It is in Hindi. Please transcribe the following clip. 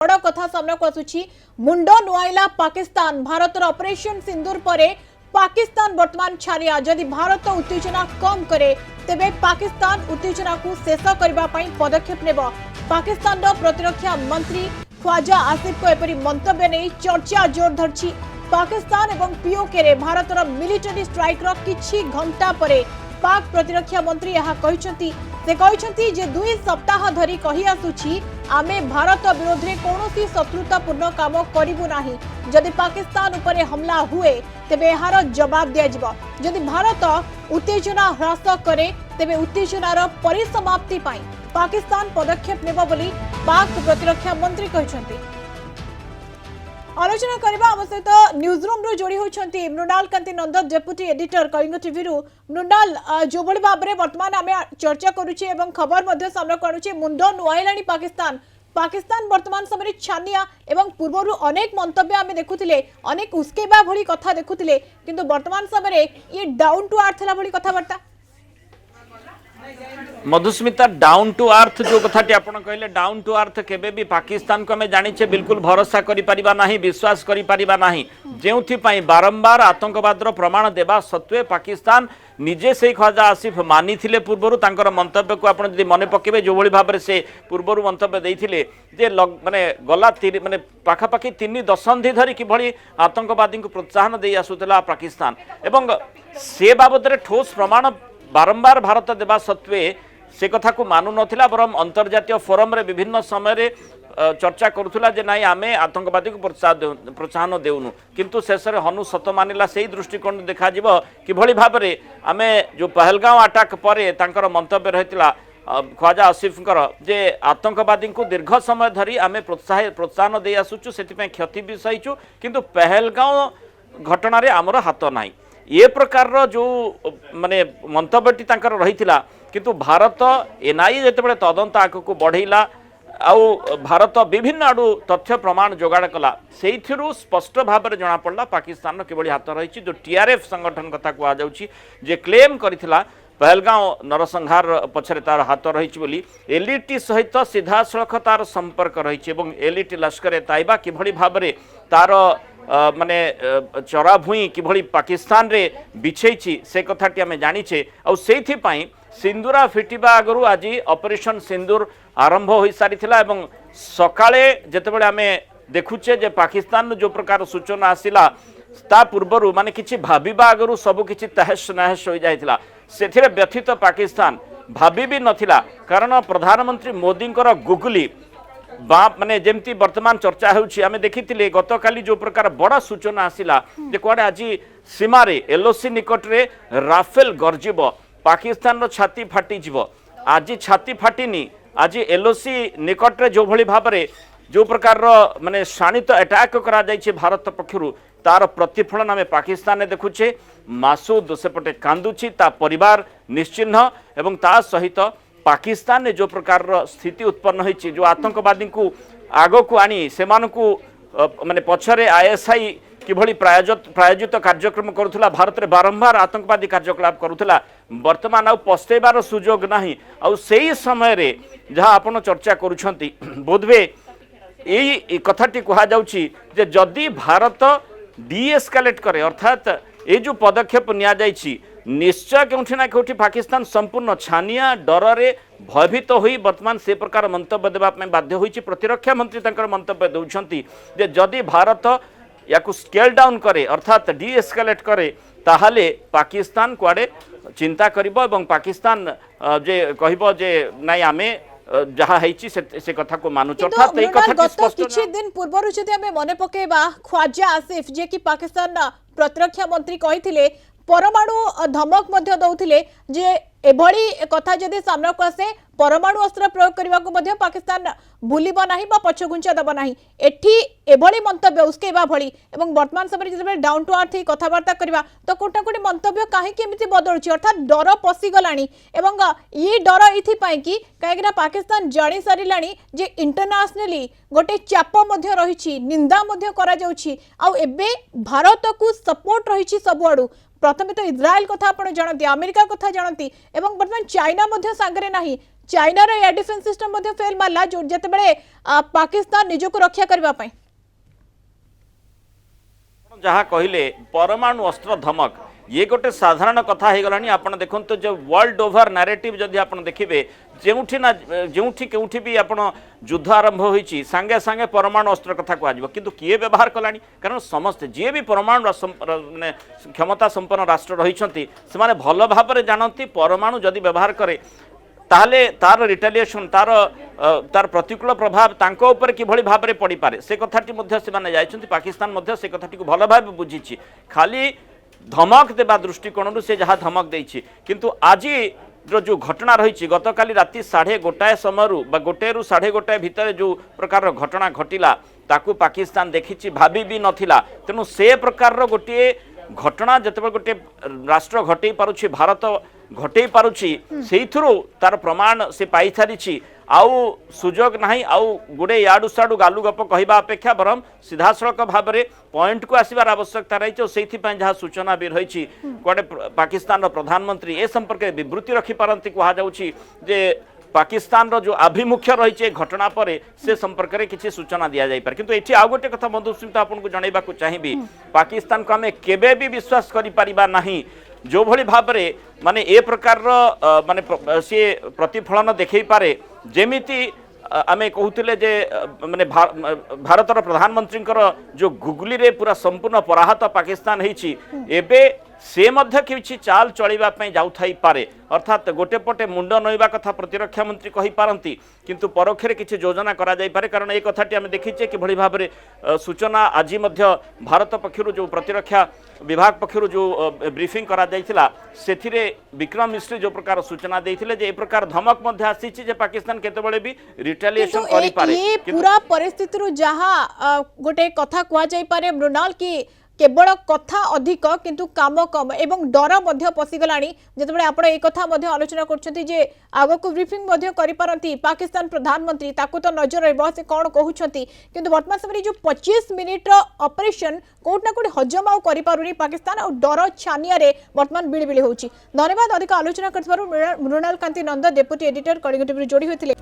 बड़ कथा सामना को आसुची मुंड नुआइला पाकिस्तान भारतर ऑपरेशन सिंदूर परे पाकिस्तान वर्तमान छानिया जदि भारत उत्तेजना कम करे तेबे पाकिस्तान उत्तेजना को शेष करबा पई पदक्षेप नेब पाकिस्तान प्रतिरक्षा मंत्री ख्वाजा आसिफ को एपरी मंतव्य नहीं चर्चा जोर धरछि पाकिस्तान एवं पीओके रे भारतर मिलिटरी स्ट्राइक रो किछि घंटा परे पाक प्रतिरक्षा मंत्री यह कहते से कहते जे 2 सप्ताह धरी कही आसुछि आमे भारत विरोध में कौन शत्रुतापूर्ण काम करिबु नाही जदि पाकिस्तान उपरे हमला हुए तेबे यार जवाब दिया जिवो जदि भारत उत्तेजना ह्रास करे तेबे उत्तेजनार परिसमाप्ति पाई पाकिस्तान पदक्षेप नेबो बोली पाक प्रतिरक्षा मंत्री कहछन्ती। आलोचना करबा आम सहित न्यूज रूम रो जोड़ी होछन्ती मृणाल कांति नंद डेप्यूटी एडिटर कलिंग टीवी रु मृणाल जो बड़ी भाव में वर्तमान आम चर्चा करूचे एवं खबर मध्य सामना करूचे मुंड नुआइलाणी पाकिस्तान वर्तमान समय छानिया एवं पूर्व अनेक मंतव्य आम देखुले अनेक उस्केबा भली कथा देखुले किंतु वर्तमान समय ये डाउन टू अर्थ ला भली कथाबार्ता मधुस्मिता डाउन टू अर्थ जो कथाटी आपण कहले डाउन टू अर्थ केबे भी पाकिस्तान को हमें जानिछे बिल्कुल भरोसा करि परिबा नाही विश्वास करि परिबा नाही जेउथि पई बारंबार आतंकवादर प्रमाण देबा सत्वे पाकिस्तान निजे से ख्वाजा आसिफ मानी थिले पूर्वरु तांकर मंतव्य को आपण जदि मने पकेबे जो भली भाबरे से पूर्वरु मंतव्य देइथिले जे माने गला माने पाखा पाखी 3 दशंधि धरि कि भली आतंकवादी को प्रोत्साहन देई आसुतला पाकिस्तान एवं से बाबतरे ठोस प्रमाण बारंबार भारत देवा सत्वे से कथा को मानु नथिला बरम अंतर्जातीय फोरम रे विभिन्न समय रे चर्चा करुला जे नाई आमे आतंकवादी को प्रोत्साहन देउनु किंतु शेष रे हनु सत मानिला सेही दृष्टिकोण देखा जिवो कि भली भाबरे आमे जो पहलगांव अटैक परे तांकर मंतव्य रहितला ख्वाजा आसिफकर जे आतंकवादी को दीर्घ समय धरी आमे प्रोत्साहन दे आसुचु सेति पे क्षति भी सहिचु किंतु पहलगांव घटना रे हमर हाथ नाही ये प्रकार जो माने मंतव्यटी तांकर रहिथिला किंतु भारत एनआईए जेतेबेले तदंत आगको बढ़ेला आउ भारत विभिन्न आडू तथ्य प्रमाण जोगाड़ कला सेइथिरु स्पष्ट भाव में जना पड़ला पाकिस्तान किबळी हाथ रही जो टीआरएफ संगठन कथा कह जाउची जे क्लेम करिथिला पहलगांव नरसंहार पछरे तार हाथ रही बोली एलईटी सहित सीधा सड़क तार संपर्क रही एवं एलईटी लश्कर ए तैयबा किभली भाव में तार माने चरा भूई किभली पाकिस्तान रे बिछेछि से कथाटी आमे जानिछे आ सेथि पई सिंदूरा फिटिबा आगरु आज ऑपरेशन सिंदूर आरंभ हो सारिथिला एवं सकाळे जेतेबेले आमे देखुचे जे पाकिस्तान जो प्रकार सूचना आसिला ता पूर्वरु माने किछि भाबिबा आगरु सब किछि तहस नहस हो जायतिला सेथिरे व्यथित पाकिस्तान भाबी भी नथिला कारण प्रधानमंत्री मोदींकर गुगली बाप माने जेमती वर्तमान चर्चा होउछि आमे देखिथिले गतकाली जो प्रकार बड़ा सूचना आसिला जे कोडे आज सीमा रे एलओसी निकट रे राफेल गरजिबो पाकिस्तान रो छाती फाटी जिवो आज छाती फाटीनी आज एलओसी निकट रे जो भली भाबरे जो प्रकार रो माने शानित अटैक करा जायछि भारत पक्षरु तार प्रतिफलन आमे पाकिस्तान ने देखुछे मासूद सेपटे कांदुछि ता परिवार निश्चिन्ह एवं ता सहित पाकिस्तान ने जो प्रकार स्थिति उत्पन्न होइछि जो आतंकवादी को आगो को आनी सेमान को माने पछरे आईएसआई किभली प्रायोजित कार्यक्रम करुथला भारत रे बारंबार आतंकवादी कार्यकलाप करुथला वर्तमान आ पस्तेबार सुजोग नाही आ सेही समय रे जहाँ आपण चर्चा करूछंती बोधवे एई कथाटी कहा जाउछि जे जदि भारत डीएस्केलेट करे अर्थात ए जो पदक्षेप निया जाइछि निश्चय केउठी ना केउठी पाकिस्तान संपूर्ण छानिया डर रे भयभीत होई वर्तमान से प्रकार मंतव्य देबा में बाध्य होइछि प्रतिरक्षा मंत्री तंकर मंतव्य दउछंती जे जदि भारत याकु स्केल डाउन करे अर्थात डीएस्केलेट करे ताहाले पाकिस्तान कुआडे चिंता करिबो एवं पाकिस्तान जे कहिबो जे नाइ आमे जहाँ से कथा को मानुच अर्थात ए कथा स्पष्ट किछि दिन पूर्व जदि आमे मने पकेबा ख्वाजा आसिफ जे कि पाकिस्तान प्रतिरक्षा मंत्री कहिथिले परमाणु धमक मध्य दउथिले जे एभली कथा जदि सामना को आसे परमाणु अस्त्र प्रयोग करने को पाकिस्तान भूलिबा नाही बा पछगुंचा दबा नाही एठी एभली मंतव्य उसकेबा भली एवं वर्तमान समय जब डाउन टू अर्थ कथबार्ता करबा तो कोटा कोटी मंतव्य काहे केमिति बदलुची अर्थात डर पसी गलानी एवं ये डर इथि पई कि काहेकि पाकिस्तान जानि सारिलानी जे इंटरनेशनली गोटे चाप मध्य रहिछि निंदा मध्य करा जाउछि आ एबे भारत को सपोर्ट रहिछि सबआडू प्रथमे तो इज्राएल कथा आपण जानती अमेरिका कथा जानती एवं वर्तमान चाइना मध्य सागरे नाही चाइना रो एयर डिफेंस सिस्टम मध्ये फेल मारला जो जेतेबेले पाकिस्तान निजको रक्षा करबा पई जहाँ कहले परमाणु अस्त्र धमक ये गोटे साधारण कथा हो गलानी। आपण देखंतु जो वर्ल्ड ओवर नैरेटिव जदि आपण देखिबे जेउठी ना जेउठी केउठी भी आपण युद्ध आरंभ होईची संगे संगे परमाणु अस्त्र कथा कहजिबो किंतु किए व्यवहार कलानी कारण समस्त जे भी परमाणु माने क्षमता संपन्न राष्ट्र रहिछंती से माने भल भाबरे जानती परमाणु जदि व्यवहार करे ताहले तार रिटेलिएशन तार प्रतिकूल प्रभाव तांको ऊपर किभଳି भाबरे पड़ी पारे से कथाटी मध्य से माने जाइछंती पाकिस्तान मध्य से कथाटी को भल भाबे बुझीची खाली धमक देवा दृष्टिकोण से जहाँ धमक देछि किंतु आज जो घटना रही गतकाली राति 1:30 समय गोटे रु 1:30 भितर जो प्रकार घटना घटिला ताकू पाकिस्तान देखी भाभी भी नथिला तेणु से प्रकार गोटे घटना जिते गोटे राष्ट्र घटे पारुछि भारत घटे पारुछि सेइथुरु तार प्रमाण से पाई सारी आउ सुजोग नहीं आउ गुड़े याडू साडू गालू गप कहवा अपेक्षा बरम सीधासलख भाव में पॉइंट को आसबार आवश्यकता रही से जहाँ सूचना भी रही कड़े पाकिस्तान प्रधानमंत्री ए संपर्क में विवृत्ति रखिपारती कहुच्छी जे पाकिस्तान रो जो आभिमुख्य रही घटना पर से संपर्क में किसी सूचना दि जाए किंतु एठी आउ गोटे कथा बंधु स्मिता आपको जनइबा चाहिए पाकिस्तान को आम केबे भी विश्वास करि परिबा नहीं जो भली भाव में माने ए प्रकार माने सी प्रतिफलन देखई पारे जेमिति आमे कहूतिले जे माने भारतर प्रधानमंत्री जो गुगली रे पूरा संपूर्ण पराहत पाकिस्तान होईची एबे से मध्य किछि चाल चलिबा पई जाउथाई पारे अर्थात गोटे पटे मुंड नईबा कथा प्रतिरक्षा मंत्री कहि पारंती किंतु परोक्षरे किछि योजना करा जाई पारे कारण ए कथाटी आमे देखिचे कि भली भाबरे सूचना आज मध्य भारत पक्षरु जो प्रतिरक्षा विभाग पक्षरु जो ब्रीफिंग करा जाइथिला सेथिरे विक्रम मिश्री जो प्रकार सूचना देइथिले जे ए प्रकार धमक मध्य आसीछि जे पाकिस्तान केतेबेले भी रिटेलिएशन करि पारे ये पूरा परिस्थिति रु जहाँ गोटे कथा कुआ जाई पारे मृणाल की केवल कथा अधिक किंतु काम कम एवं डर मध्य पशिगलानी जेतेबेले आपण ए कथा मध्य आलोचना करछंती जे आगो को ब्रीफिंग मध्य करि पारंती पाकिस्तान प्रधानमंत्री ताको तो नजर रहबो से कोन कहउछंती किंतु वर्तमान समय जो 25 मिनिट रो ऑपरेशन कोट ना कोट हजम आउ करि पारुनी पाकिस्तान और डर छानिया रे वर्तमान बिळबिळी होउची। धन्यवाद अधिक आलोचना करथबारु मृणाल कांति नंद डेप्यूटी एडिटर कलिंग टीवी जोडी होतिले।